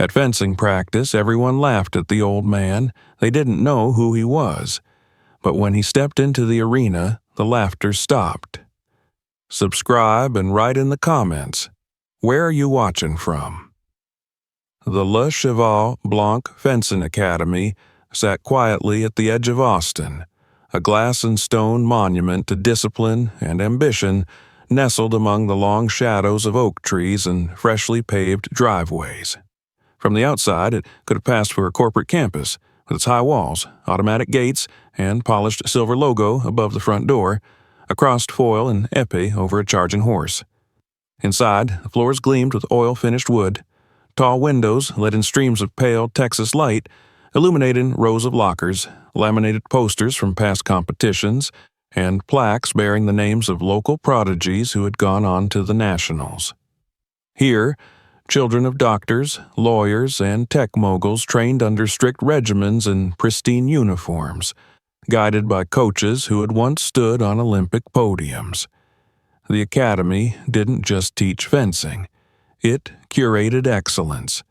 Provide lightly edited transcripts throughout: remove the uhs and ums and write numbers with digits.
At fencing practice, everyone laughed at the old man. They didn't know who he was. But when he stepped into the arena, the laughter stopped. Subscribe and write in the comments. Where are you watching from? The Le Cheval Blanc Fencing Academy sat quietly at the edge of Austin, a glass and stone monument to discipline and ambition nestled among the long shadows of oak trees and freshly paved driveways. From the outside, it could have passed for a corporate campus, with its high walls, automatic gates, and polished silver logo above the front door, a crossed foil and épée over a charging horse. Inside, the floors gleamed with oil-finished wood. Tall windows let in streams of pale Texas light, illuminating rows of lockers, laminated posters from past competitions, and plaques bearing the names of local prodigies who had gone on to the nationals. Here, children of doctors, lawyers, and tech moguls trained under strict regimens in pristine uniforms, guided by coaches who had once stood on Olympic podiums. The academy didn't just teach fencing. It curated excellence.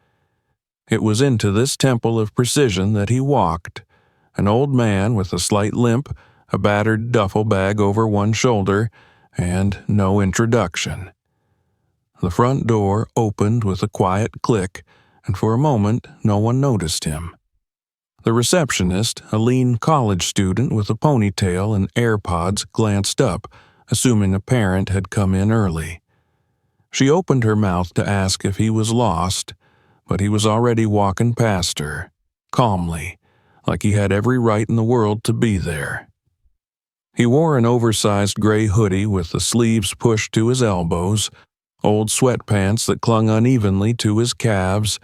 It was into this temple of precision that he walked, an old man with a slight limp, a battered duffel bag over one shoulder, and no introduction. The front door opened with a quiet click, and for a moment no one noticed him. The receptionist, a lean college student with a ponytail and AirPods, glanced up, assuming a parent had come in early. She opened her mouth to ask if he was lost, but he was already walking past her, calmly, like he had every right in the world to be there. He wore an oversized gray hoodie with the sleeves pushed to his elbows, old sweatpants that clung unevenly to his calves,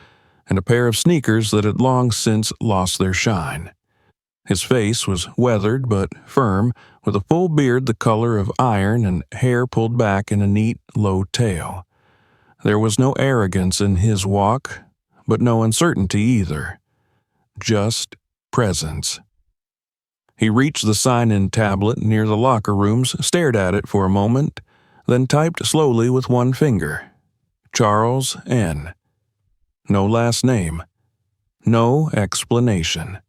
and a pair of sneakers that had long since lost their shine. His face was weathered but firm, with a full beard the color of iron and hair pulled back in a neat, low tail. There was no arrogance in his walk, but no uncertainty either. Just presence. He reached the sign-in tablet near the locker rooms, stared at it for a moment, then typed slowly with one finger. Charles N. No last name. No explanation.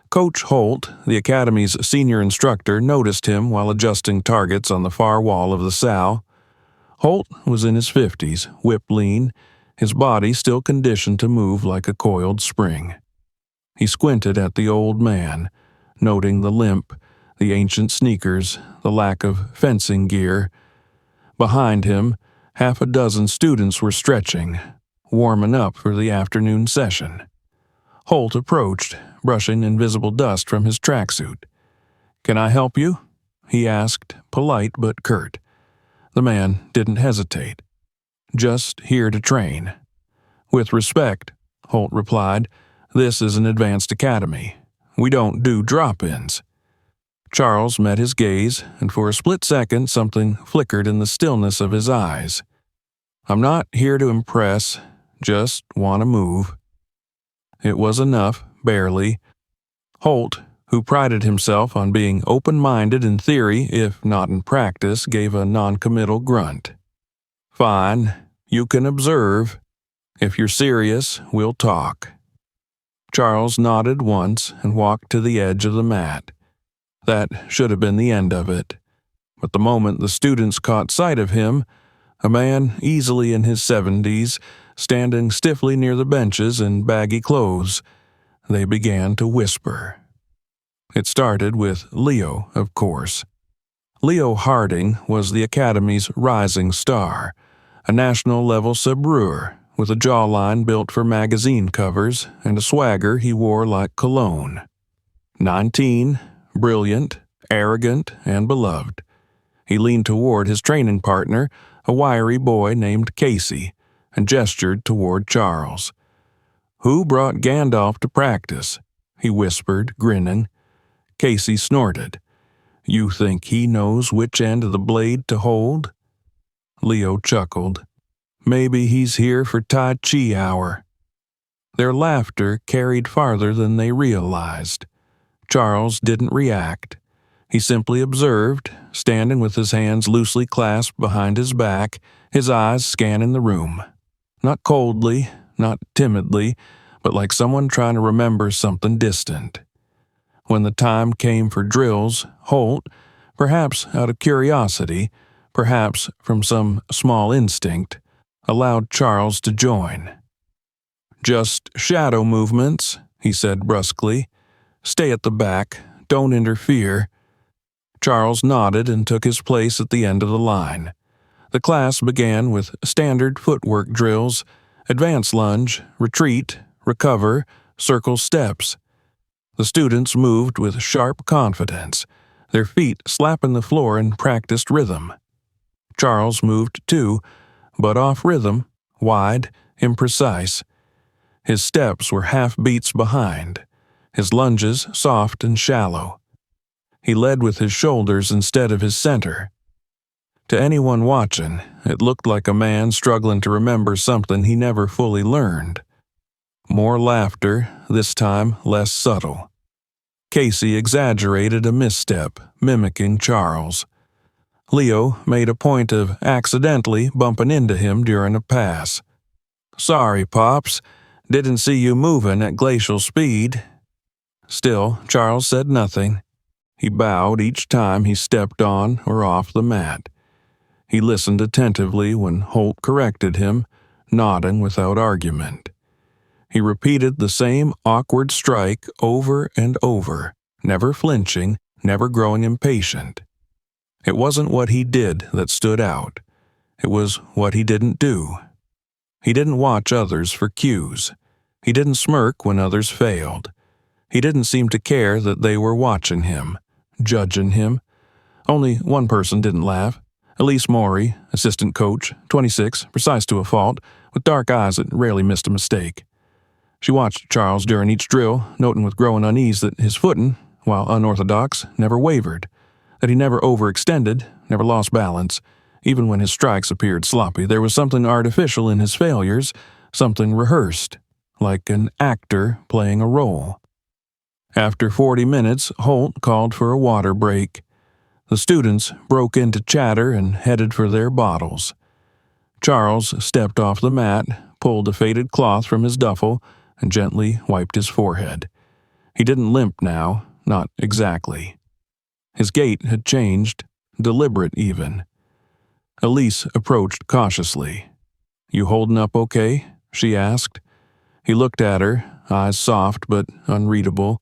Coach Holt, the academy's senior instructor, noticed him while adjusting targets on the far wall of the sow. Holt was in his 50s, whip-lean, his body still conditioned to move like a coiled spring. He squinted at the old man, noting the limp, the ancient sneakers, the lack of fencing gear. Behind him, half a dozen students were stretching, warming up for the afternoon session. Holt approached, brushing invisible dust from his tracksuit. "Can I help you?" he asked, polite but curt. The man didn't hesitate. "Just here to train." "With respect," Holt replied, "this is an advanced academy. We don't do drop-ins." Charles met his gaze, and for a split second something flickered in the stillness of his eyes. "I'm not here to impress, just want to move." It was enough, barely. Holt, who prided himself on being open-minded in theory, if not in practice, gave a non-committal grunt. "Fine, you can observe. If you're serious, we'll talk." Charles nodded once and walked to the edge of the mat. That should have been the end of it. But the moment the students caught sight of him, a man easily in his 70s, standing stiffly near the benches in baggy clothes, they began to whisper. It started with Leo, of course. Leo Harding was the Academy's rising star, a national-level sabreur with a jawline built for magazine covers and a swagger he wore like cologne. 19, brilliant, arrogant, and beloved. He leaned toward his training partner, a wiry boy named Casey, and gestured toward Charles. "Who brought Gandalf to practice?" he whispered, grinning. Casey snorted. "You think he knows which end of the blade to hold?" Leo chuckled. "Maybe he's here for Tai Chi hour." Their laughter carried farther than they realized. Charles didn't react. He simply observed, standing with his hands loosely clasped behind his back, his eyes scanning the room. Not coldly, not timidly, but like someone trying to remember something distant. When the time came for drills, Holt, perhaps out of curiosity, perhaps from some small instinct, allowed Charles to join. "Just shadow movements," he said brusquely. "Stay at the back. Don't interfere." Charles nodded and took his place at the end of the line. The class began with standard footwork drills: advance lunge, retreat, recover, circle steps. The students moved with sharp confidence, their feet slapping the floor in practiced rhythm. Charles moved too, but off rhythm, wide, imprecise. His steps were half beats behind, his lunges soft and shallow. He led with his shoulders instead of his center. To anyone watching, it looked like a man struggling to remember something he never fully learned. More laughter, this time less subtle. Casey exaggerated a misstep, mimicking Charles. Leo made a point of accidentally bumping into him during a pass. "Sorry, Pops. Didn't see you moving at glacial speed." Still, Charles said nothing. He bowed each time he stepped on or off the mat. He listened attentively when Holt corrected him, nodding without argument. He repeated the same awkward strike over and over, never flinching, never growing impatient. It wasn't what he did that stood out. It was what he didn't do. He didn't watch others for cues. He didn't smirk when others failed. He didn't seem to care that they were watching him, judging him. Only one person didn't laugh. Elise, assistant coach, 26, precise to a fault, with dark eyes that rarely missed a mistake. She watched Charles during each drill, noting with growing unease that his footing, while unorthodox, never wavered, that he never overextended, never lost balance. Even when his strikes appeared sloppy, there was something artificial in his failures, something rehearsed, like an actor playing a role. After 40 minutes, Holt called for a water break. The students broke into chatter and headed for their bottles. Charles stepped off the mat, pulled a faded cloth from his duffel, and gently wiped his forehead. He didn't limp now, not exactly. His gait had changed, deliberate even. Elise approached cautiously. "You holding up okay?" she asked. He looked at her, eyes soft but unreadable.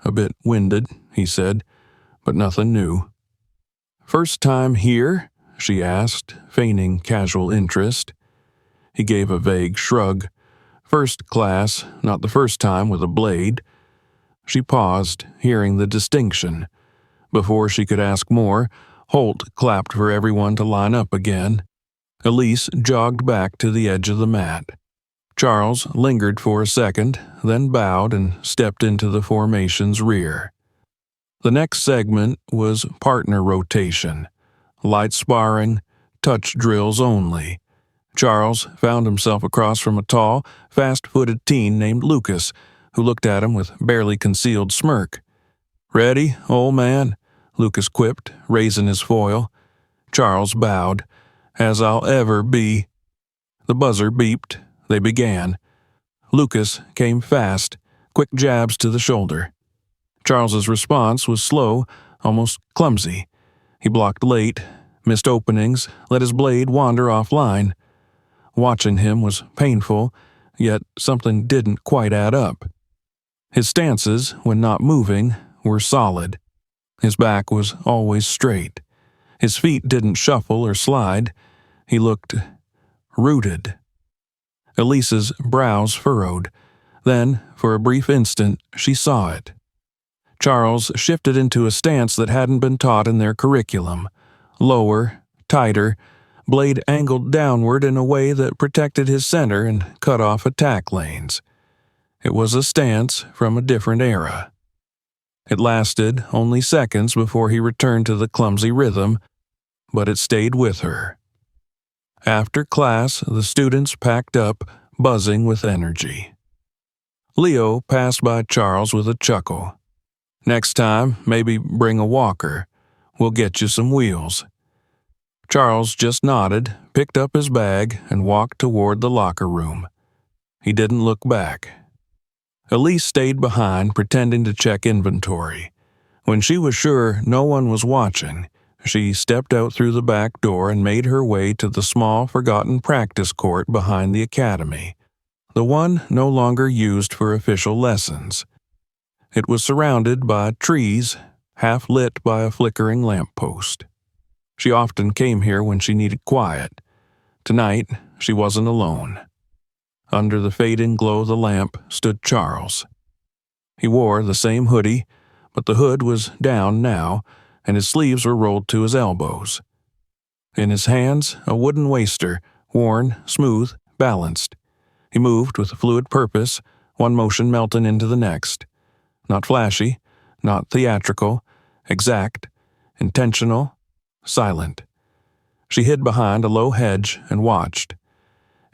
"A bit winded," he said, "but nothing new." "First time here?" she asked, feigning casual interest. He gave a vague shrug. "First class, not the first time with a blade." She paused, hearing the distinction. Before she could ask more, Holt clapped for everyone to line up again. Elise jogged back to the edge of the mat. Charles lingered for a second, then bowed and stepped into the formation's rear. The next segment was partner rotation, light sparring, touch drills only. Charles found himself across from a tall, fast-footed teen named Lucas, who looked at him with barely concealed smirk. "Ready, old man?" Lucas quipped, raising his foil. Charles bowed. "As I'll ever be." The buzzer beeped. They began. Lucas came fast, quick jabs to the shoulder. Charles's response was slow, almost clumsy. He blocked late, missed openings, let his blade wander offline. Watching him was painful, yet something didn't quite add up. His stances, when not moving, were solid. His back was always straight. His feet didn't shuffle or slide. He looked rooted. Elise's brows furrowed. Then, for a brief instant, she saw it. Charles shifted into a stance that hadn't been taught in their curriculum. Lower, tighter, blade angled downward in a way that protected his center and cut off attack lanes. It was a stance from a different era. It lasted only seconds before he returned to the clumsy rhythm, but it stayed with her. After class, the students packed up, buzzing with energy. Leo passed by Charles with a chuckle. "Next time, maybe bring a walker. We'll get you some wheels." Charles just nodded, picked up his bag, and walked toward the locker room. He didn't look back. Elise stayed behind, pretending to check inventory. When she was sure no one was watching, she stepped out through the back door and made her way to the small, forgotten practice court behind the academy, the one no longer used for official lessons. It was surrounded by trees, half lit by a flickering lamppost. She often came here when she needed quiet. Tonight, she wasn't alone. Under the fading glow of the lamp stood Charles. He wore the same hoodie, but the hood was down now, and his sleeves were rolled to his elbows. In his hands, a wooden waster, worn, smooth, balanced. He moved with a fluid purpose, one motion melting into the next. Not flashy, not theatrical, exact, intentional, silent. She hid behind a low hedge and watched.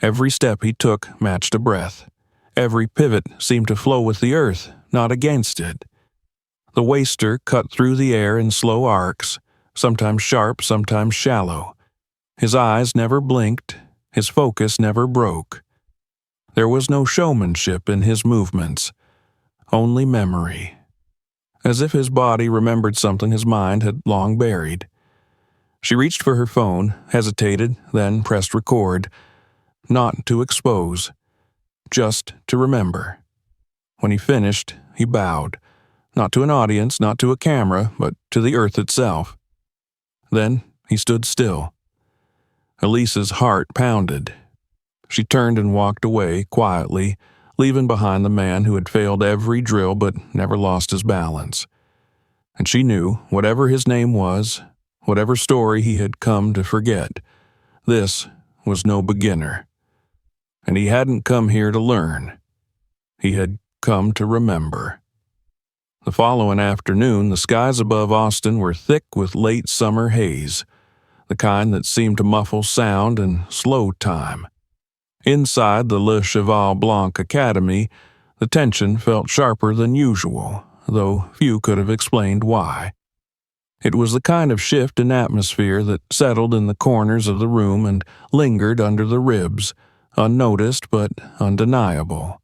Every step he took matched a breath. Every pivot seemed to flow with the earth, not against it. The waster cut through the air in slow arcs, sometimes sharp, sometimes shallow. His eyes never blinked, his focus never broke. There was no showmanship in his movements, only memory. As if his body remembered something his mind had long buried. She reached for her phone, hesitated, then pressed record. Not to expose, just to remember. When he finished, he bowed, not to an audience, not to a camera, but to the earth itself. Then he stood still. Elise's heart pounded. She turned and walked away quietly, leaving behind the man who had failed every drill but never lost his balance. And she knew, whatever his name was, whatever story he had come to forget, this was no beginner. And he hadn't come here to learn. He had come to remember. The following afternoon, the skies above Austin were thick with late summer haze, the kind that seemed to muffle sound and slow time. Inside the Le Cheval Blanc Academy, the tension felt sharper than usual, though few could have explained why. It was the kind of shift in atmosphere that settled in the corners of the room and lingered under the ribs, unnoticed but undeniable.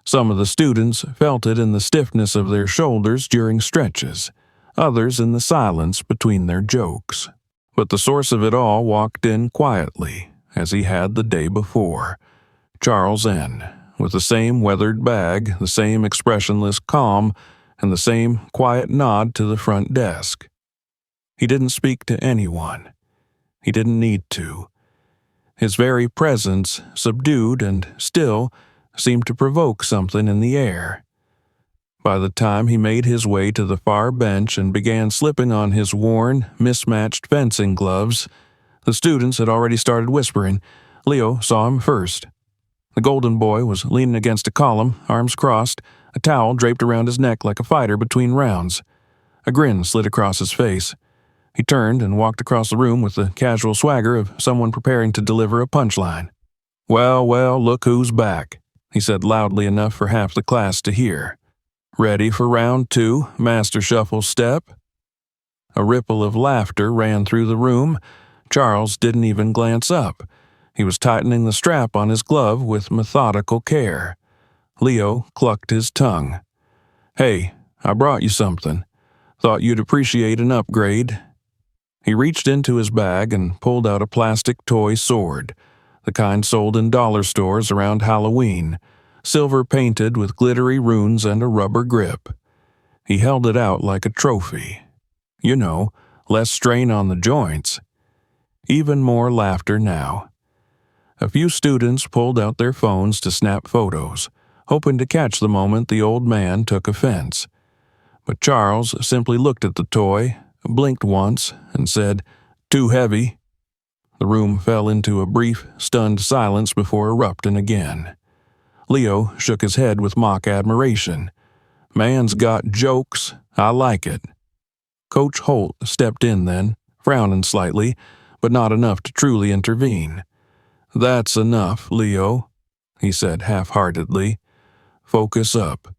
Some of the students felt it in the stiffness of their shoulders during stretches, others in the silence between their jokes. But the source of it all walked in quietly, as he had the day before. Charles N., with the same weathered bag, the same expressionless calm, and the same quiet nod to the front desk. He didn't speak to anyone. He didn't need to. His very presence, subdued and still, seemed to provoke something in the air. By the time he made his way to the far bench and began slipping on his worn, mismatched fencing gloves, the students had already started whispering. Leo saw him first. The golden boy was leaning against a column, arms crossed, a towel draped around his neck like a fighter between rounds. A grin slid across his face. He turned and walked across the room with the casual swagger of someone preparing to deliver a punchline. "Well, well, look who's back," he said loudly enough for half the class to hear. "Ready for round 2, master shuffle step?" A ripple of laughter ran through the room. Charles didn't even glance up. He was tightening the strap on his glove with methodical care. Leo clucked his tongue. "Hey, I brought you something. Thought you'd appreciate an upgrade." He reached into his bag and pulled out a plastic toy sword, the kind sold in dollar stores around Halloween, silver-painted with glittery runes and a rubber grip. He held it out like a trophy. You know, less strain on the joints. Even more laughter now. A few students pulled out their phones to snap photos, hoping to catch the moment the old man took offense. But Charles simply looked at the toy, blinked once, and said, "Too heavy." The room fell into a brief, stunned silence before erupting again. Leo shook his head with mock admiration. "Man's got jokes. I like it." Coach Holt stepped in then, frowning slightly, but not enough to truly intervene. "That's enough, Leo," he said half-heartedly. "Focus up."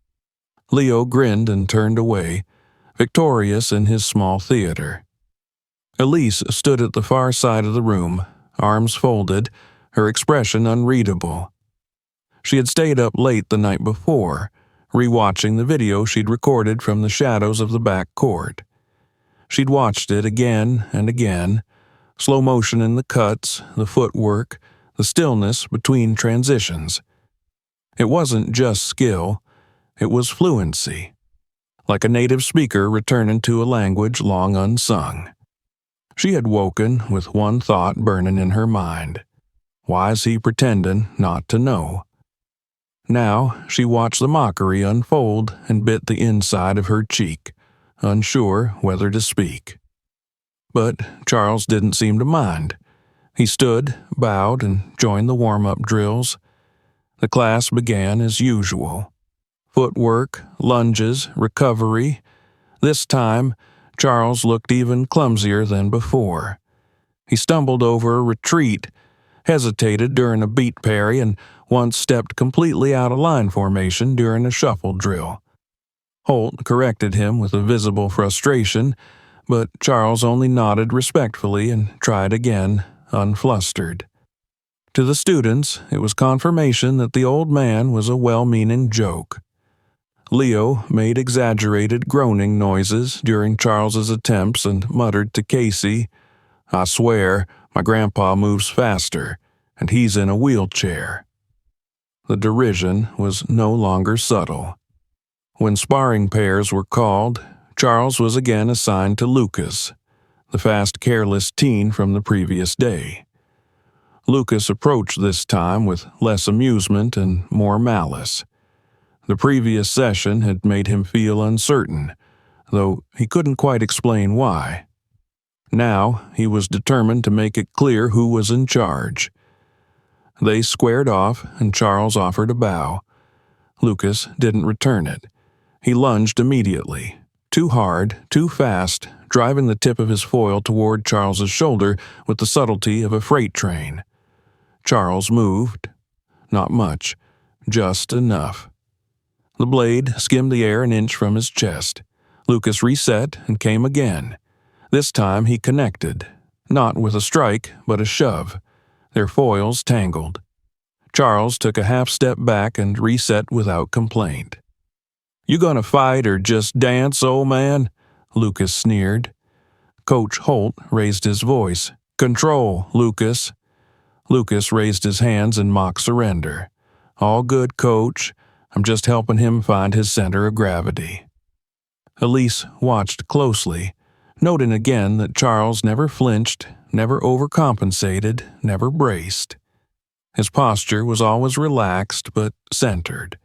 Leo grinned and turned away, victorious in his small theater. Elise stood at the far side of the room, arms folded, her expression unreadable. She had stayed up late the night before, rewatching the video she'd recorded from the shadows of the back court. She'd watched it again and again, slow motion in the cuts, the footwork, the stillness between transitions. It wasn't just skill, it was fluency, like a native speaker returning to a language long unsung. She had woken with one thought burning in her mind. Why is he pretending not to know? Now she watched the mockery unfold and bit the inside of her cheek, unsure whether to speak. But Charles didn't seem to mind. He stood, bowed, and joined the warm-up drills. The class began as usual. Footwork, lunges, recovery. This time, Charles looked even clumsier than before. He stumbled over a retreat, hesitated during a beat parry, and once stepped completely out of line formation during a shuffle drill. Holt corrected him with a visible frustration, but Charles only nodded respectfully and tried again, unflustered. To the students, it was confirmation that the old man was a well-meaning joke. Leo made exaggerated groaning noises during Charles's attempts and muttered to Casey, "I swear, my grandpa moves faster, and he's in a wheelchair." The derision was no longer subtle. When sparring pairs were called, Charles was again assigned to Lucas, the fast, careless teen from the previous day. Lucas approached this time with less amusement and more malice. The previous session had made him feel uncertain, though he couldn't quite explain why. Now he was determined to make it clear who was in charge. They squared off, and Charles offered a bow. Lucas didn't return it. He lunged immediately, too hard, too fast, driving the tip of his foil toward Charles's shoulder with the subtlety of a freight train. Charles moved. Not much, just enough. The blade skimmed the air an inch from his chest. Lucas reset and came again. This time he connected, not with a strike, but a shove. Their foils tangled. Charles took a half step back and reset without complaint. "You gonna fight or just dance, old man?" Lucas sneered. Coach Holt raised his voice. "Control, Lucas." Lucas raised his hands in mock surrender. "All good, Coach. I'm just helping him find his center of gravity." Elise watched closely, noting again that Charles never flinched, never overcompensated, never braced. His posture was always relaxed but centered.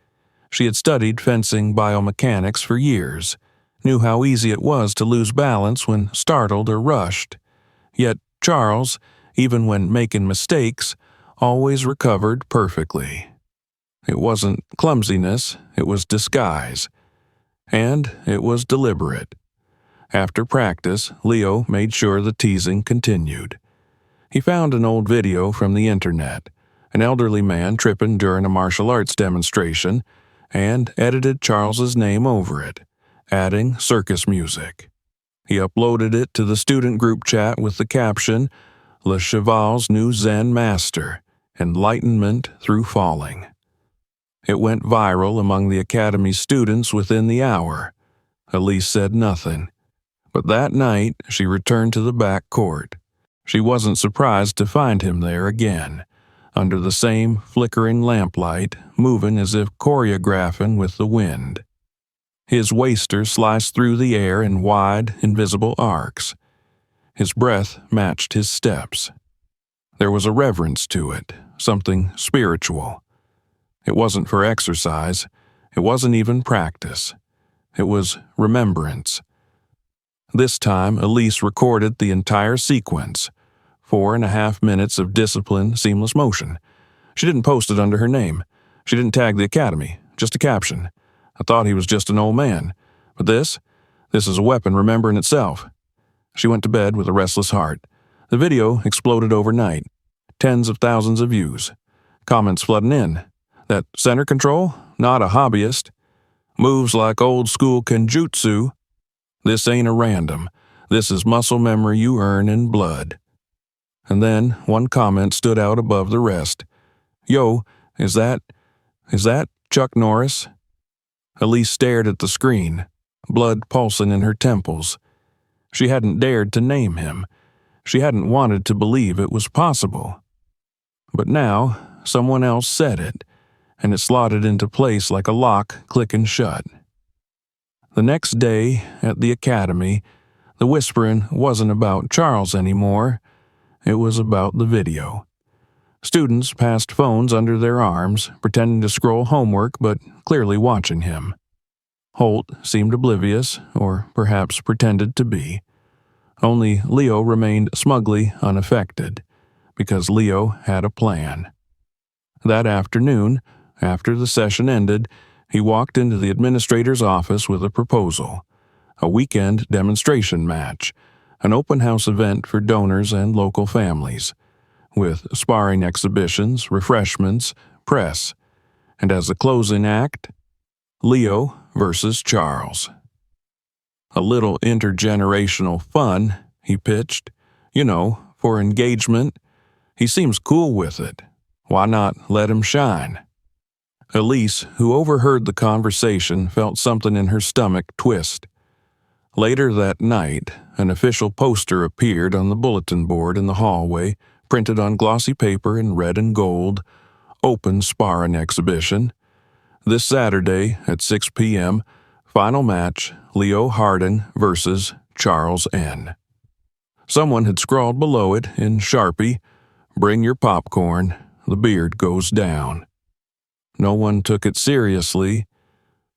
She had studied fencing biomechanics for years, knew how easy it was to lose balance when startled or rushed. Yet Charles, even when making mistakes, always recovered perfectly. It wasn't clumsiness, it was disguise. And it was deliberate. After practice, Leo made sure the teasing continued. He found an old video from the internet, an elderly man tripping during a martial arts demonstration, and edited Charles's name over it, adding circus music. He uploaded it to the student group chat with the caption, "Le Cheval's new Zen master, enlightenment through falling." It went viral among the academy's students within the hour. Elise said nothing. But that night, she returned to the back court. She wasn't surprised to find him there again, under the same flickering lamplight, moving as if choreographing with the wind. His waster sliced through the air in wide, invisible arcs. His breath matched his steps. There was a reverence to it, something spiritual. It wasn't for exercise. It wasn't even practice. It was remembrance. This time, Elise recorded the entire sequence, 4.5 minutes of disciplined, seamless motion. She didn't post it under her name. She didn't tag the academy, just a caption. "I thought he was just an old man. But this is a weapon remembering itself." She went to bed with a restless heart. The video exploded overnight. Tens of thousands of views. Comments flooding in. "That center control? Not a hobbyist. Moves like old school kenjutsu. This ain't a random. This is muscle memory you earn in blood." And then one comment stood out above the rest. "Yo, is that Is that Chuck Norris?" Elise stared at the screen, blood pulsing in her temples. She hadn't dared to name him. She hadn't wanted to believe it was possible. But now, someone else said it, and it slotted into place like a lock clicking shut. The next day, at the academy, the whispering wasn't about Charles anymore. It was about the video. Students passed phones under their arms, pretending to scroll homework but clearly watching him. Holt seemed oblivious, or perhaps pretended to be. Only Leo remained smugly unaffected, because Leo had a plan. That afternoon, after the session ended, he walked into the administrator's office with a proposal: a weekend demonstration match, an open house event for donors and local families, with sparring exhibitions, refreshments, press, and as a closing act, Leo versus Charles. "A little intergenerational fun," he pitched. "You know, for engagement. He seems cool with it. Why not let him shine?" Elise, who overheard the conversation, felt something in her stomach twist. Later that night, an official poster appeared on the bulletin board in the hallway, printed on glossy paper in red and gold: "Open Sparring Exhibition. This Saturday at 6 p.m., final match, Leo Harding versus Charles N." Someone had scrawled below it in Sharpie, "Bring your popcorn, the beard goes down." No one took it seriously.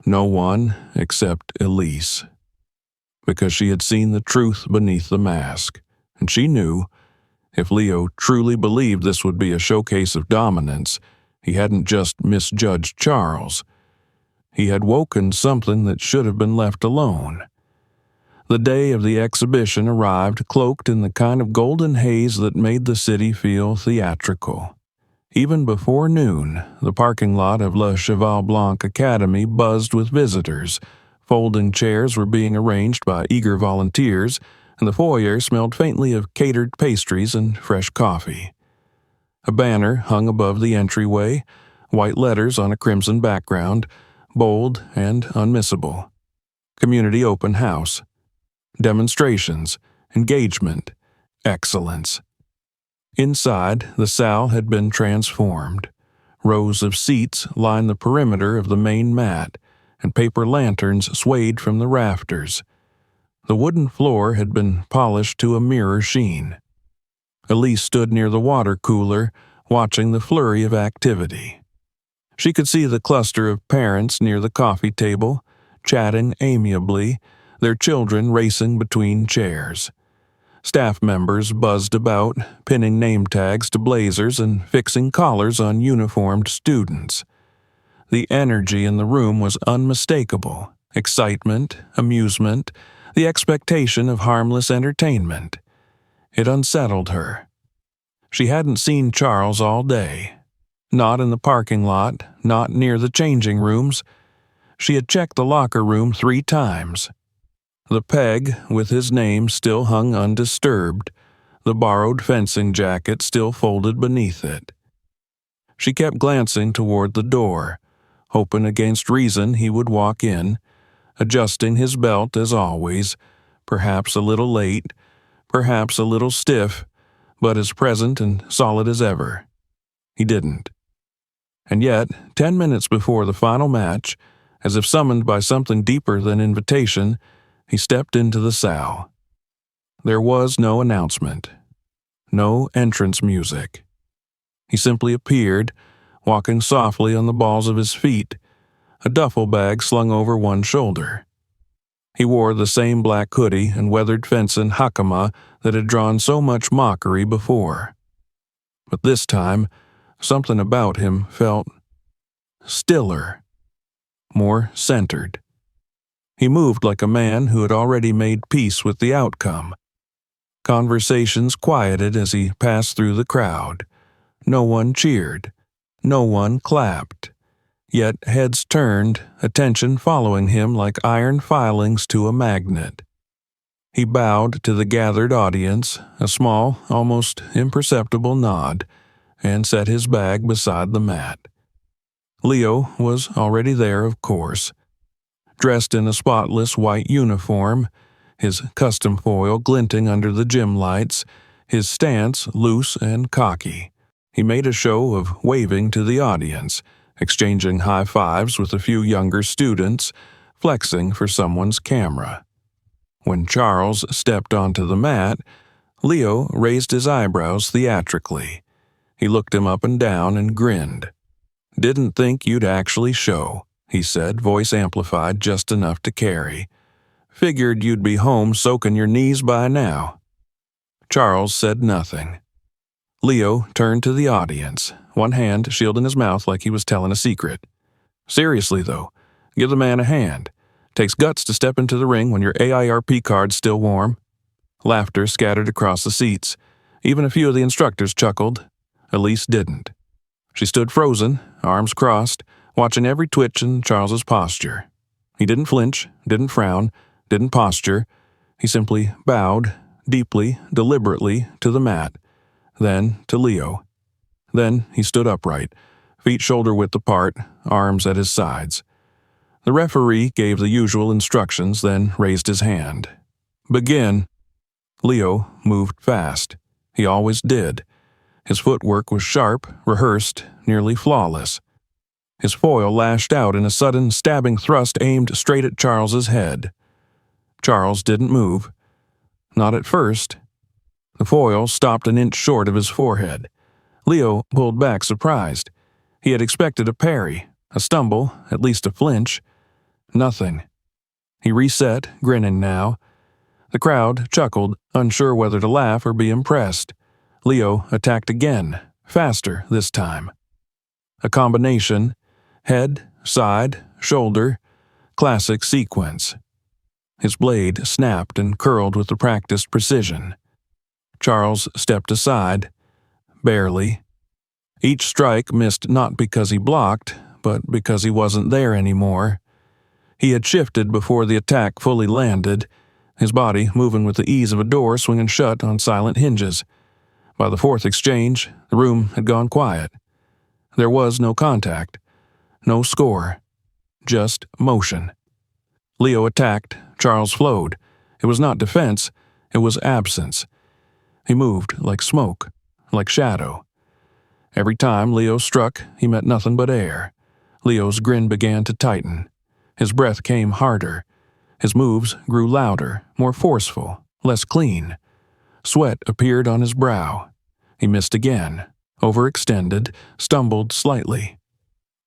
No one except Elise. Because she had seen the truth beneath the mask, and she knew, if Leo truly believed this would be a showcase of dominance, he hadn't just misjudged Charles. He had woken something that should have been left alone. The day of the exhibition arrived cloaked in the kind of golden haze that made the city feel theatrical. Even before noon, the parking lot of Le Cheval Blanc Academy buzzed with visitors. Folding chairs were being arranged by eager volunteers, and the foyer smelled faintly of catered pastries and fresh coffee. A banner hung above the entryway, white letters on a crimson background, bold and unmissable. Community Open House. Demonstrations, engagement, excellence. Inside, the salle had been transformed. Rows of seats lined the perimeter of the main mat, and paper lanterns swayed from the rafters. The wooden floor had been polished to a mirror sheen. Elise stood near the water cooler, watching the flurry of activity. She could see the cluster of parents near the coffee table, chatting amiably, their children racing between chairs. Staff members buzzed about, pinning name tags to blazers and fixing collars on uniformed students. The energy in the room was unmistakable: excitement, amusement, the expectation of harmless entertainment. It unsettled her. She hadn't seen Charles all day. Not in the parking lot, not near the changing rooms. She had checked the locker room 3 times. The peg with his name still hung undisturbed, the borrowed fencing jacket still folded beneath it. She kept glancing toward the door, hoping against reason he would walk in, adjusting his belt as always, perhaps a little late, perhaps a little stiff, but as present and solid as ever. He didn't. And yet, 10 minutes before the final match, as if summoned by something deeper than invitation, he stepped into the salle. There was no announcement, no entrance music. He simply appeared, walking softly on the balls of his feet, a duffel bag slung over one shoulder. He wore the same black hoodie and weathered fencing hakama that had drawn so much mockery before. But this time, something about him felt stiller, more centered. He moved like a man who had already made peace with the outcome. Conversations quieted as he passed through the crowd. No one cheered. No one clapped. Yet heads turned, attention following him like iron filings to a magnet. He bowed to the gathered audience, a small, almost imperceptible nod, and set his bag beside the mat. Leo was already there, of course, dressed in a spotless white uniform, his custom foil glinting under the gym lights, his stance loose and cocky. He made a show of waving to the audience, exchanging high fives with a few younger students, flexing for someone's camera. When Charles stepped onto the mat, Leo raised his eyebrows theatrically. He looked him up and down and grinned. "Didn't think you'd actually show," he said, voice amplified just enough to carry. "Figured you'd be home soaking your knees by now." Charles said nothing. Leo turned to the audience, one hand shielding his mouth like he was telling a secret. "Seriously, though, give the man a hand. Takes guts to step into the ring when your AIRP card's still warm." Laughter scattered across the seats. Even a few of the instructors chuckled. Elise didn't. She stood frozen, arms crossed, watching every twitch in Charles's posture. He didn't flinch, didn't frown, didn't posture. He simply bowed, deeply, deliberately, to the mat, then to Leo. Then he stood upright, feet shoulder-width apart, arms at his sides. The referee gave the usual instructions, then raised his hand. "Begin." Leo moved fast. He always did. His footwork was sharp, rehearsed, nearly flawless. His foil lashed out in a sudden, stabbing thrust aimed straight at Charles's head. Charles didn't move. Not at first. The foil stopped an inch short of his forehead. Leo pulled back, surprised. He had expected a parry, a stumble, at least a flinch. Nothing. He reset, grinning now. The crowd chuckled, unsure whether to laugh or be impressed. Leo attacked again, faster this time. A combination, head, side, shoulder, classic sequence. His blade snapped and curled with the practiced precision. Charles stepped aside, barely. Each strike missed not because he blocked, but because he wasn't there anymore. He had shifted before the attack fully landed, his body moving with the ease of a door swinging shut on silent hinges. By the fourth exchange, the room had gone quiet. There was no contact, no score, just motion. Leo attacked, Charles flowed. It was not defense, it was absence. He moved like smoke, like shadow. Every time Leo struck, he met nothing but air. Leo's grin began to tighten. His breath came harder. His moves grew louder, more forceful, less clean. Sweat appeared on his brow. He missed again, overextended, stumbled slightly.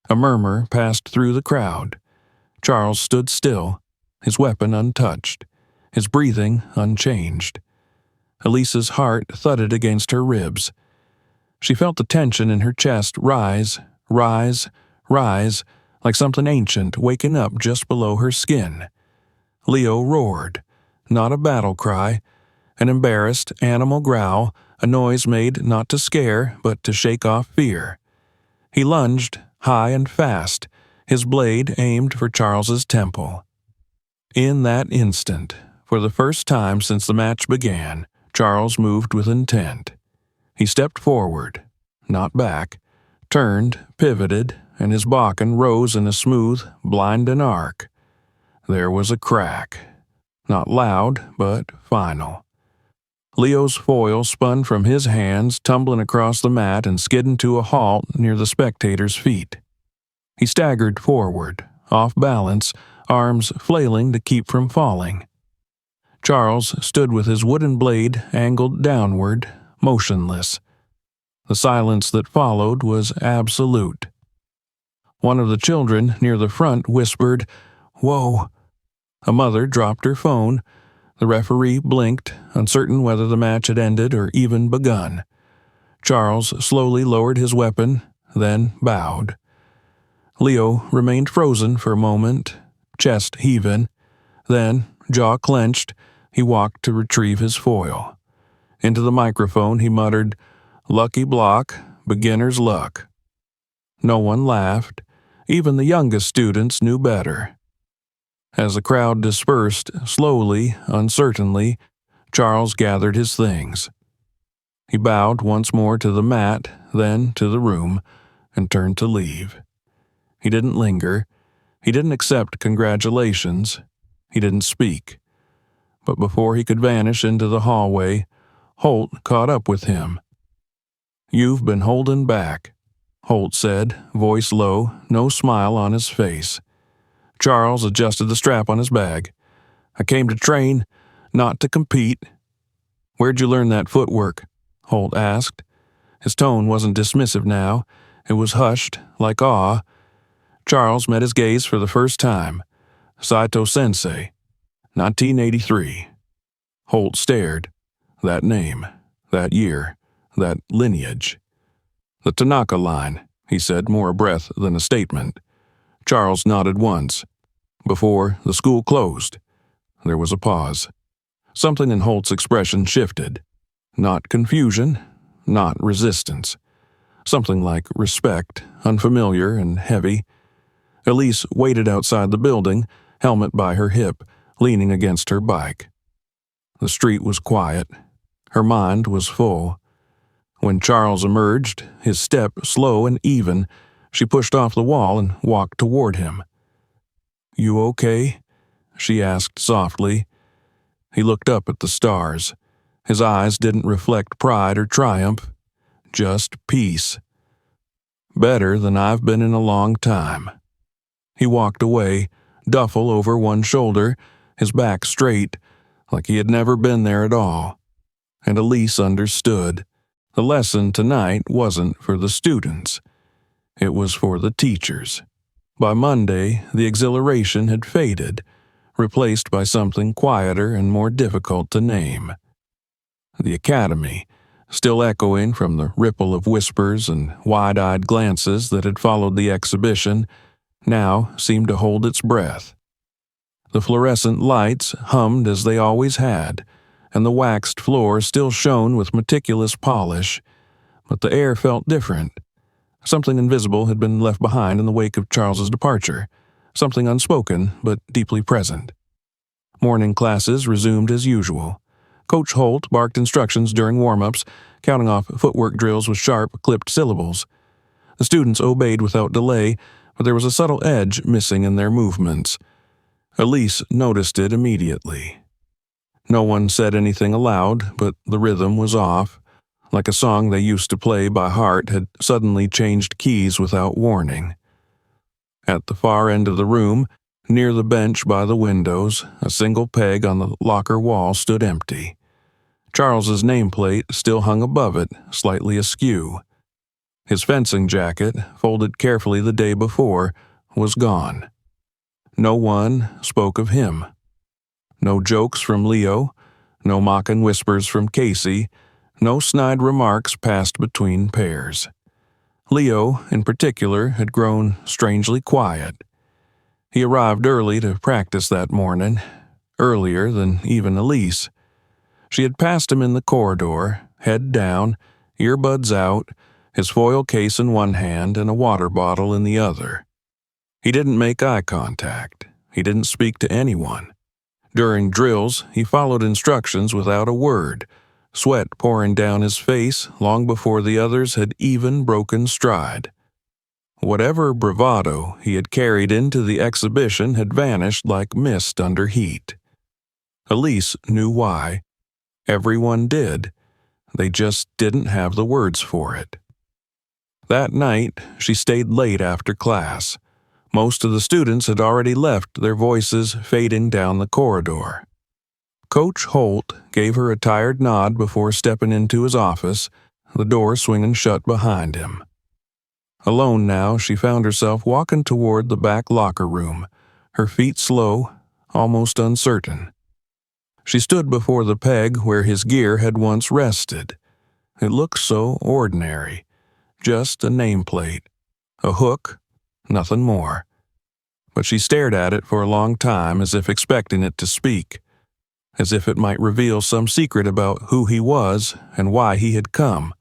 A murmur passed through the crowd. Charles stood still, his weapon untouched, his breathing unchanged. Elise's heart thudded against her ribs. She felt the tension in her chest rise, rise, rise, like something ancient waking up just below her skin. Leo roared, not a battle cry, an embarrassed animal growl, a noise made not to scare but to shake off fear. He lunged, high and fast, his blade aimed for Charles's temple. In that instant, for the first time since the match began, Charles moved with intent. He stepped forward, not back, turned, pivoted, and his bokken rose in a smooth, blinding arc. There was a crack. Not loud, but final. Leo's foil spun from his hands, tumbling across the mat and skidding to a halt near the spectator's feet. He staggered forward, off balance, arms flailing to keep from falling. Charles stood with his wooden blade angled downward, motionless. The silence that followed was absolute. One of the children near the front whispered, "Whoa." A mother dropped her phone. The referee blinked, uncertain whether the match had ended or even begun. Charles slowly lowered his weapon, then bowed. Leo remained frozen for a moment, chest heaving. Then, jaw clenched, he walked to retrieve his foil. Into the microphone he muttered, "Lucky block, beginner's luck." No one laughed. Even the youngest students knew better. As the crowd dispersed, slowly, uncertainly, Charles gathered his things. He bowed once more to the mat, then to the room, and turned to leave. He didn't linger. He didn't accept congratulations. He didn't speak. But before he could vanish into the hallway, Holt caught up with him. "You've been holding back," Holt said, voice low, no smile on his face. Charles adjusted the strap on his bag. "I came to train, not to compete." "Where'd you learn that footwork?" Holt asked. His tone wasn't dismissive now. It was hushed, like awe. Charles met his gaze for the first time. Saito Sensei, 1983. Holt stared. That name, that year, that lineage. "The Tanaka line," he said, more a breath than a statement. Charles nodded once. "Before the school closed." There was a pause. Something in Holt's expression shifted. Not confusion, not resistance. Something like respect, unfamiliar and heavy. Elise waited outside the building, helmet by her hip, leaning against her bike. The street was quiet. Her mind was full. When Charles emerged, his step slow and even, she pushed off the wall and walked toward him. "You okay?" she asked softly. He looked up at the stars. His eyes didn't reflect pride or triumph, just peace. "Better than I've been in a long time." He walked away, duffel over one shoulder, his back straight, like he had never been there at all. And Elise understood. The lesson tonight wasn't for the students. It was for the teachers. By Monday, the exhilaration had faded, replaced by something quieter and more difficult to name. The academy, still echoing from the ripple of whispers and wide-eyed glances that had followed the exhibition, now seemed to hold its breath. The fluorescent lights hummed as they always had, and the waxed floor still shone with meticulous polish, but the air felt different. Something invisible had been left behind in the wake of Charles's departure, something unspoken but deeply present. Morning classes resumed as usual. Coach Holt barked instructions during warm-ups, counting off footwork drills with sharp, clipped syllables. The students obeyed without delay, but there was a subtle edge missing in their movements. Elise noticed it immediately. No one said anything aloud, but the rhythm was off, like a song they used to play by heart had suddenly changed keys without warning. At the far end of the room, near the bench by the windows, a single peg on the locker wall stood empty. Charles's nameplate still hung above it, slightly askew. His fencing jacket, folded carefully the day before, was gone. No one spoke of him. No jokes from Leo, no mocking whispers from Casey, no snide remarks passed between pairs. Leo, in particular, had grown strangely quiet. He arrived early to practice that morning, earlier than even Elise. She had passed him in the corridor, head down, earbuds out, his foil case in one hand and a water bottle in the other. He didn't make eye contact. He didn't speak to anyone. During drills, he followed instructions without a word, sweat pouring down his face long before the others had even broken stride. Whatever bravado he had carried into the exhibition had vanished like mist under heat. Elise knew why. Everyone did. They just didn't have the words for it. That night, she stayed late after class. Most of the students had already left, their voices fading down the corridor. Coach Holt gave her a tired nod before stepping into his office, the door swinging shut behind him. Alone now, she found herself walking toward the back locker room, her feet slow, almost uncertain. She stood before the peg where his gear had once rested. It looked so ordinary, just a nameplate, a hook, nothing more. But she stared at it for a long time as if expecting it to speak, as if it might reveal some secret about who he was and why he had come.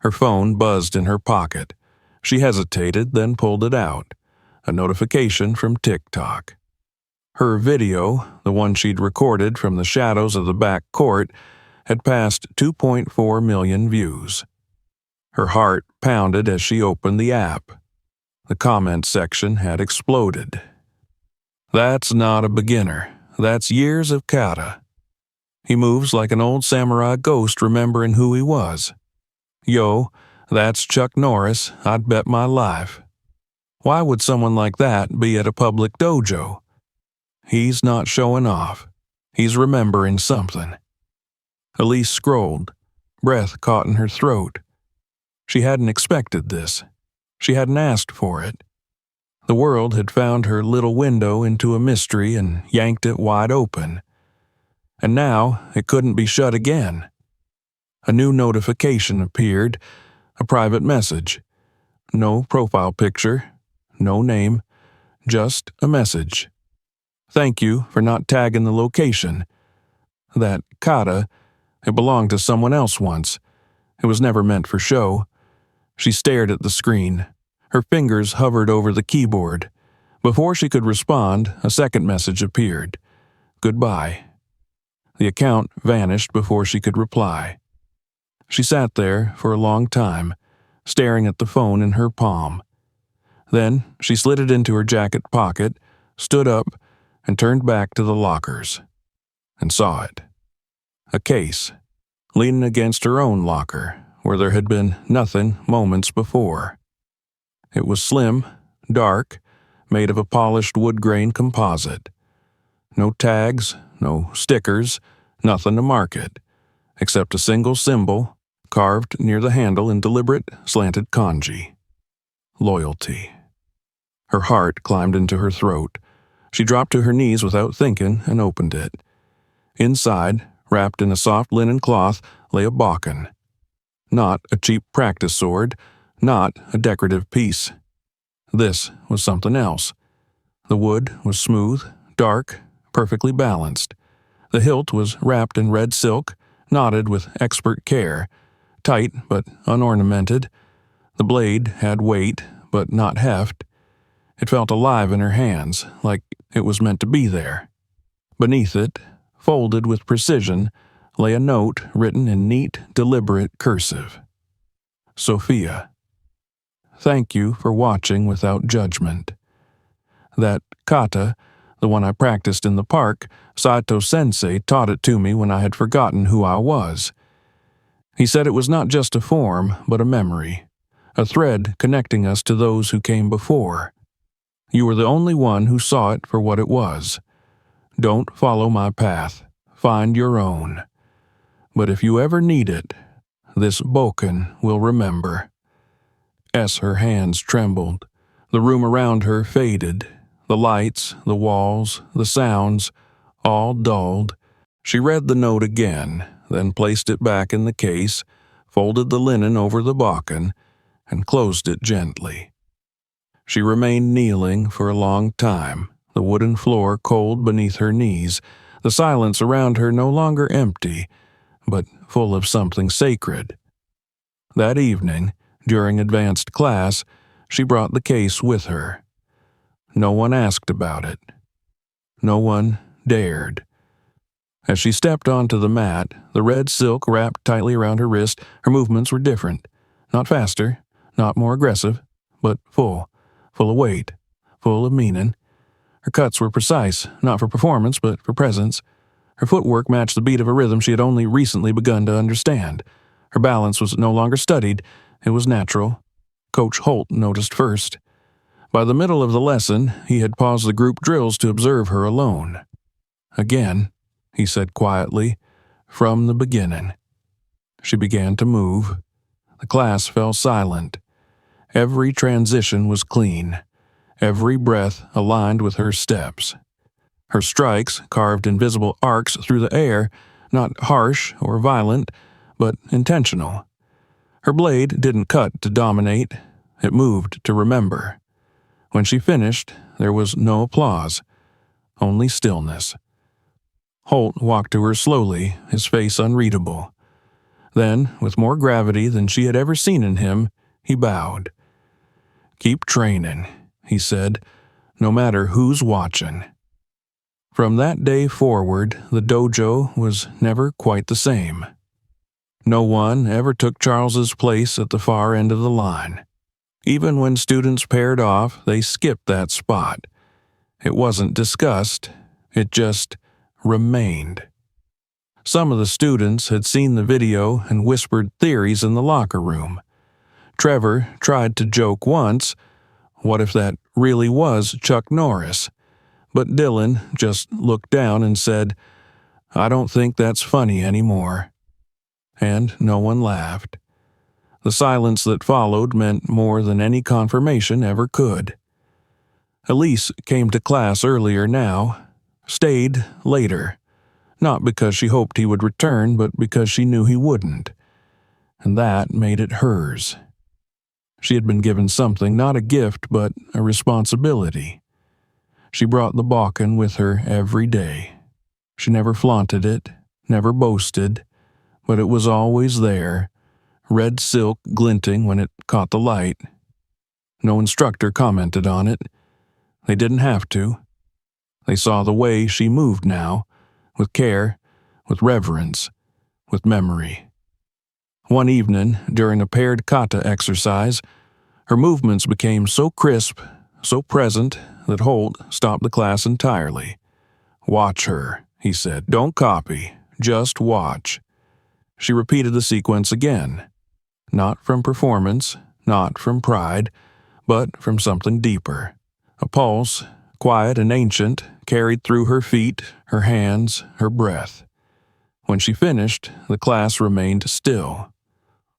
Her phone buzzed in her pocket. She hesitated, then pulled it out. A notification from TikTok. Her video, the one she'd recorded from the shadows of the back court, had passed 2.4 million views. Her heart pounded as she opened the app. The comment section had exploded. "That's not a beginner. That's years of kata. He moves like an old samurai ghost remembering who he was. Yo, that's Chuck Norris, I'd bet my life. Why would someone like that be at a public dojo? He's not showing off. He's remembering something." Elise scrolled, breath caught in her throat. She hadn't expected this. She hadn't asked for it. The world had found her little window into a mystery and yanked it wide open. And now it couldn't be shut again. A new notification appeared, a private message. No profile picture, no name, just a message. "Thank you for not tagging the location. That kata, it belonged to someone else once. It was never meant for show." She stared at the screen. Her fingers hovered over the keyboard. Before she could respond, a second message appeared. "Goodbye." The account vanished before she could reply. She sat there for a long time, staring at the phone in her palm. Then she slid it into her jacket pocket, stood up, and turned back to the lockers. And saw it. A case, leaning against her own locker, where there had been nothing moments before. It was slim, dark, made of a polished wood-grain composite. No tags, no stickers, nothing to mark it, except a single symbol carved near the handle in deliberate, slanted kanji. Loyalty. Her heart climbed into her throat. She dropped to her knees without thinking and opened it. Inside, wrapped in a soft linen cloth, lay a bokken. Not a cheap practice sword, not a decorative piece. This was something else. The wood was smooth, dark, perfectly balanced. The hilt was wrapped in red silk, knotted with expert care, tight but unornamented. The blade had weight, but not heft. It felt alive in her hands, like it was meant to be there. Beneath it, folded with precision, lay a note written in neat, deliberate cursive. Sophia. Thank you for watching without judgment. That kata, the one I practiced in the park, Saito-sensei taught it to me when I had forgotten who I was. He said it was not just a form, but a memory, a thread connecting us to those who came before. You were the only one who saw it for what it was. Don't follow my path. Find your own. But if you ever need it, this bokken will remember. Her hands trembled. The room around her faded. The lights, the walls, the sounds, all dulled. She read the note again, then placed it back in the case, folded the linen over the bokken, and closed it gently. She remained kneeling for a long time, the wooden floor cold beneath her knees, the silence around her no longer empty, but full of something sacred. That evening, during advanced class, she brought the case with her. No one asked about it. No one dared. As she stepped onto the mat, the red silk wrapped tightly around her wrist, her movements were different. Not faster, not more aggressive, but full of weight, full of meaning. Her cuts were precise, not for performance, but for presence. Her footwork matched the beat of a rhythm she had only recently begun to understand. Her balance was no longer studied, it was natural. Coach Holt noticed first. By the middle of the lesson, he had paused the group drills to observe her alone. Again, he said quietly, from the beginning. She began to move. The class fell silent. Every transition was clean. Every breath aligned with her steps. Her strikes carved invisible arcs through the air, not harsh or violent, but intentional. Her blade didn't cut to dominate, it moved to remember. When she finished, there was no applause, only stillness. Holt walked to her slowly, his face unreadable. Then, with more gravity than she had ever seen in him, he bowed. "Keep training," he said, "no matter who's watching." From that day forward, the dojo was never quite the same. No one ever took Charles's place at the far end of the line. Even when students paired off, they skipped that spot. It wasn't discussed, it just remained. Some of the students had seen the video and whispered theories in the locker room. Trevor tried to joke once, what if that really was Chuck Norris? But Dylan just looked down and said, "I don't think that's funny anymore." And no one laughed. The silence that followed meant more than any confirmation ever could. Elise came to class earlier now, stayed later, not because she hoped he would return, but because she knew he wouldn't. And that made it hers. She had been given something, not a gift, but a responsibility. She brought the Balkan with her every day. She never flaunted it, never boasted, but it was always there, red silk glinting when it caught the light. No instructor commented on it. They didn't have to. They saw the way she moved now, with care, with reverence, with memory. One evening, during a paired kata exercise, her movements became so crisp, so present, that Holt stopped the class entirely. "Watch her," he said. "Don't copy, just watch." She repeated the sequence again. Not from performance, not from pride, but from something deeper. A pulse, quiet and ancient, carried through her feet, her hands, her breath. When she finished, the class remained still.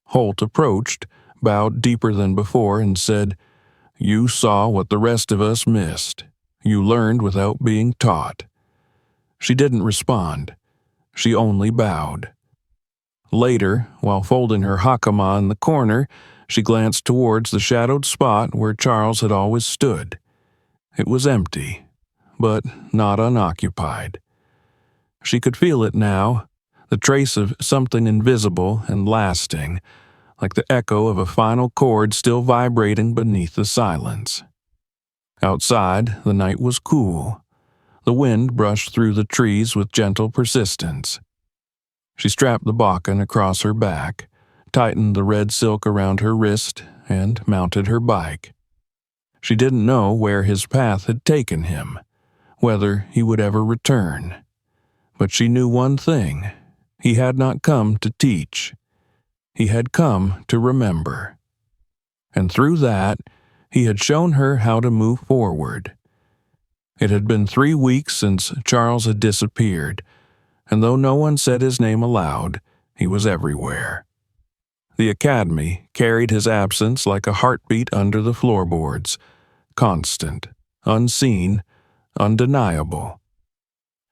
Holt approached, bowed deeper than before, and said, "You saw what the rest of us missed. You learned without being taught." She didn't respond. She only bowed. Later, while folding her hakama in the corner, she glanced towards the shadowed spot where Charles had always stood. It was empty, but not unoccupied. She could feel it now, the trace of something invisible and lasting, like the echo of a final chord still vibrating beneath the silence. Outside, the night was cool. The wind brushed through the trees with gentle persistence. She strapped the Balkan across her back, tightened the red silk around her wrist, and mounted her bike. She didn't know where his path had taken him, whether he would ever return. But she knew one thing: he had not come to teach. He had come to remember. And through that, he had shown her how to move forward. It had been 3 weeks since Charles had disappeared, and though no one said his name aloud, he was everywhere. The academy carried his absence like a heartbeat under the floorboards, constant, unseen, undeniable.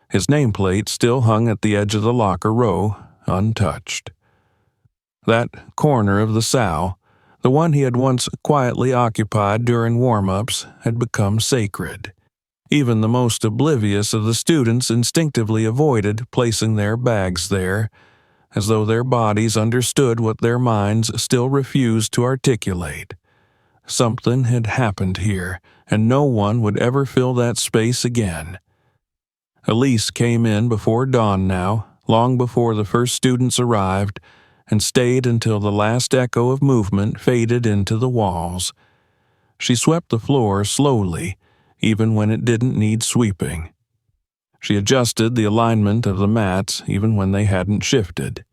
His nameplate still hung at the edge of the locker row, untouched. That corner of the sow, the one he had once quietly occupied during warm-ups, had become sacred. Even the most oblivious of the students instinctively avoided placing their bags there, as though their bodies understood what their minds still refused to articulate. Something had happened here, and no one would ever fill that space again. Elise came in before dawn now, long before the first students arrived, and stayed until the last echo of movement faded into the walls. She swept the floor slowly, even when it didn't need sweeping. She adjusted the alignment of the mats even when they hadn't shifted.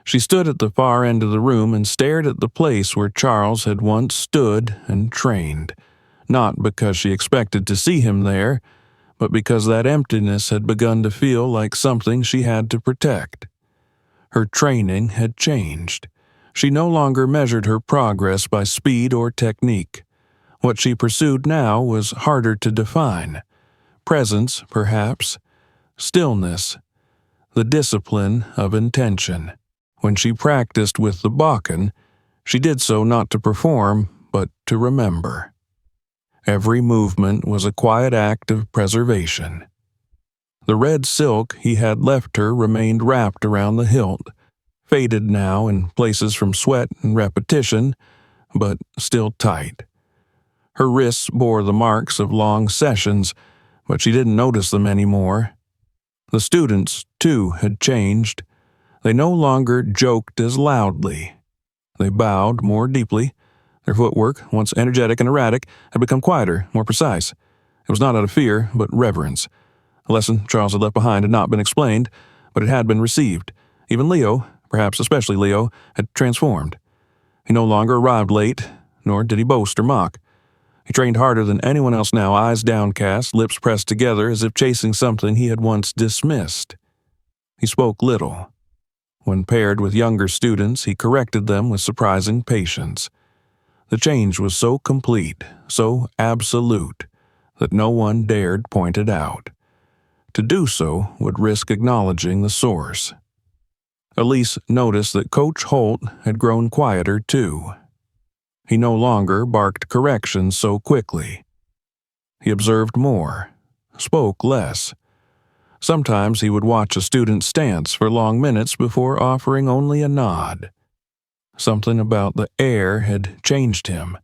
She stood at the far end of the room and stared at the place where Charles had once stood and trained, not because she expected to see him there, but because that emptiness had begun to feel like something she had to protect. Her training had changed. She no longer measured her progress by speed or technique. What she pursued now was harder to define. Presence, perhaps. Stillness. The discipline of intention. When she practiced with the Balkan, she did so not to perform, but to remember. Every movement was a quiet act of preservation. The red silk he had left her remained wrapped around the hilt, faded now in places from sweat and repetition, but still tight. Her wrists bore the marks of long sessions, but she didn't notice them anymore. The students, too, had changed. They no longer joked as loudly. They bowed more deeply. Their footwork, once energetic and erratic, had become quieter, more precise. It was not out of fear, but reverence. A lesson Charles had left behind had not been explained, but it had been received. Even Leo, perhaps especially Leo, had transformed. He no longer arrived late, nor did he boast or mock. He trained harder than anyone else now, eyes downcast, lips pressed together as if chasing something he had once dismissed. He spoke little. When paired with younger students, he corrected them with surprising patience. The change was so complete, so absolute, that no one dared point it out. To do so would risk acknowledging the source. Elise noticed that Coach Holt had grown quieter too. He no longer barked corrections so quickly. He observed more, spoke less. Sometimes he would watch a student's stance for long minutes before offering only a nod. Something about the air had changed him.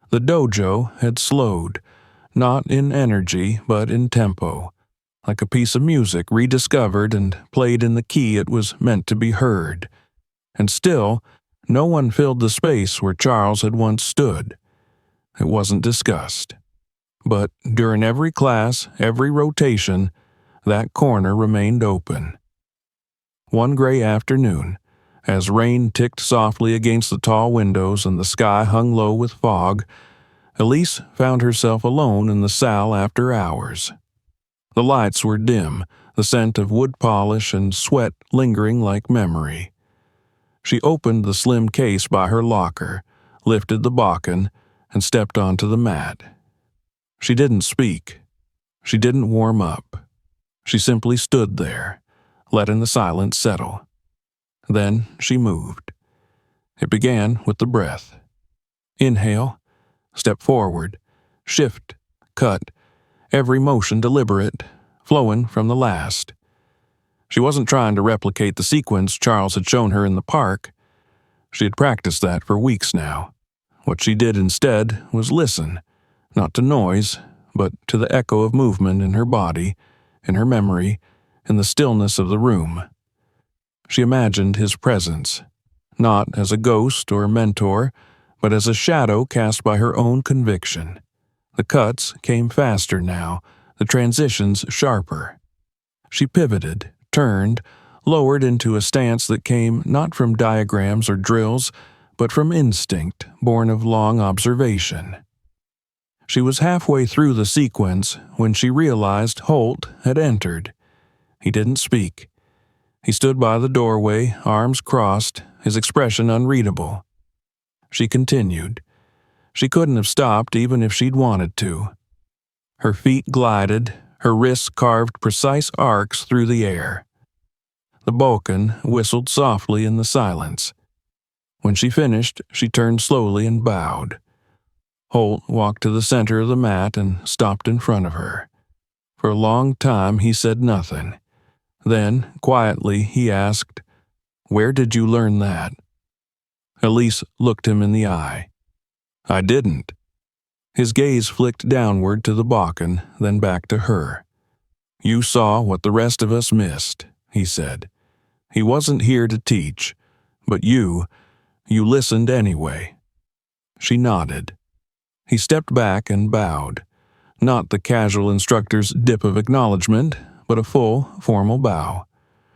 The dojo had slowed, not in energy but in tempo, like a piece of music rediscovered and played in the key it was meant to be heard. And still, no one filled the space where Charles had once stood. It wasn't discussed. But during every class, every rotation, that corner remained open. One gray afternoon, as rain ticked softly against the tall windows and the sky hung low with fog, Elise found herself alone in the salle after hours. The lights were dim, the scent of wood polish and sweat lingering like memory. She opened the slim case by her locker, lifted the bokken, and stepped onto the mat. She didn't speak. She didn't warm up. She simply stood there, letting the silence settle. Then she moved. It began with the breath. Inhale, step forward, shift, cut, every motion deliberate, flowing from the last. She wasn't trying to replicate the sequence Charles had shown her in the park. She had practiced that for weeks now. What she did instead was listen, not to noise, but to the echo of movement in her body, in her memory, in the stillness of the room. She imagined his presence, not as a ghost or mentor, but as a shadow cast by her own conviction. The cuts came faster now, the transitions sharper. She pivoted, turned, lowered into a stance that came not from diagrams or drills, but from instinct born of long observation. She was halfway through the sequence when she realized Holt had entered. He didn't speak. He stood by the doorway, arms crossed, his expression unreadable. She continued. She couldn't have stopped even if she'd wanted to. Her feet glided, her wrists carved precise arcs through the air. The bokken whistled softly in the silence. When she finished, she turned slowly and bowed. Holt walked to the center of the mat and stopped in front of her. For a long time he said nothing. Then, quietly, he asked, "Where did you learn that?" Elise looked him in the eye. "I didn't." His gaze flicked downward to the bokken, then back to her. "You saw what the rest of us missed," he said. "He wasn't here to teach, but you listened anyway." She nodded. He stepped back and bowed, not the casual instructor's dip of acknowledgement, but a full, formal bow.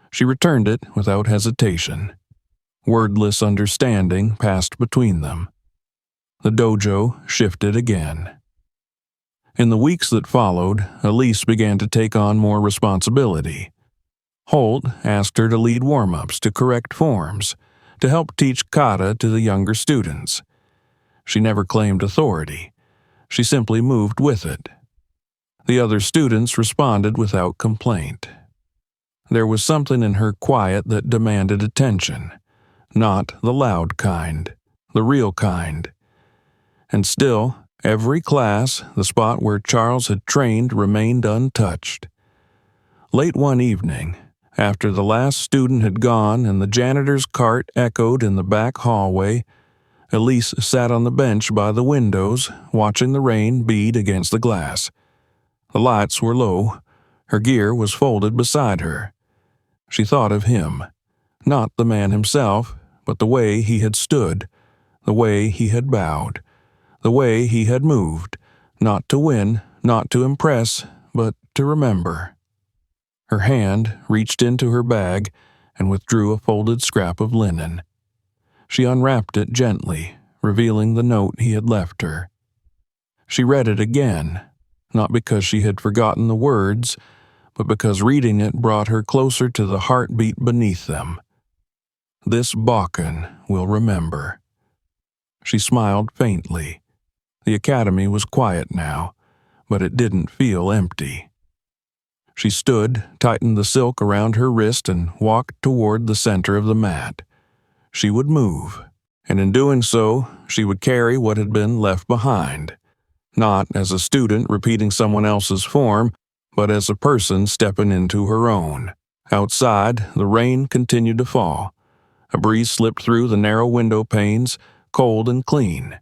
She returned it without hesitation. Wordless understanding passed between them. The dojo shifted again. In the weeks that followed, Elise began to take on more responsibility. Holt asked her to lead warm-ups, to correct forms, to help teach kata to the younger students. She never claimed authority. She simply moved with it. The other students responded without complaint. There was something in her quiet that demanded attention, not the loud kind, the real kind. And still, every class, the spot where Charles had trained remained untouched. Late one evening, after the last student had gone and the janitor's cart echoed in the back hallway, Elise sat on the bench by the windows, watching the rain bead against the glass. The lights were low. Her gear was folded beside her. She thought of him, not the man himself, but the way he had stood, the way he had bowed, the way he had moved, not to win, not to impress, but to remember. Her hand reached into her bag and withdrew a folded scrap of linen. She unwrapped it gently, revealing the note he had left her. She read it again, not because she had forgotten the words, but because reading it brought her closer to the heartbeat beneath them. This Bakken will remember. She smiled faintly. The academy was quiet now, but it didn't feel empty. She stood, tightened the silk around her wrist, and walked toward the center of the mat. She would move, and in doing so, she would carry what had been left behind. Not as a student repeating someone else's form, but as a person stepping into her own. Outside, the rain continued to fall. A breeze slipped through the narrow window panes, cold and clean.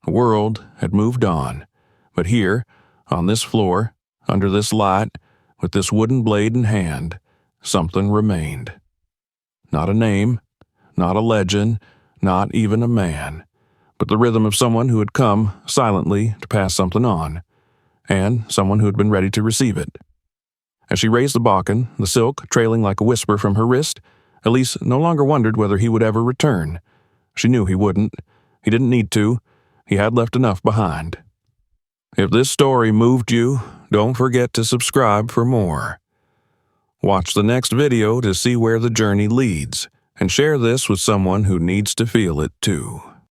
The world had moved on, but here, on this floor, under this light, with this wooden blade in hand, something remained. Not a name, not a legend, not even a man, but the rhythm of someone who had come silently to pass something on, and someone who had been ready to receive it. As she raised the Bakken, the silk trailing like a whisper from her wrist, Elise no longer wondered whether he would ever return. She knew he wouldn't. He didn't need to. He had left enough behind. If this story moved you, don't forget to subscribe for more. Watch the next video to see where the journey leads, and share this with someone who needs to feel it too.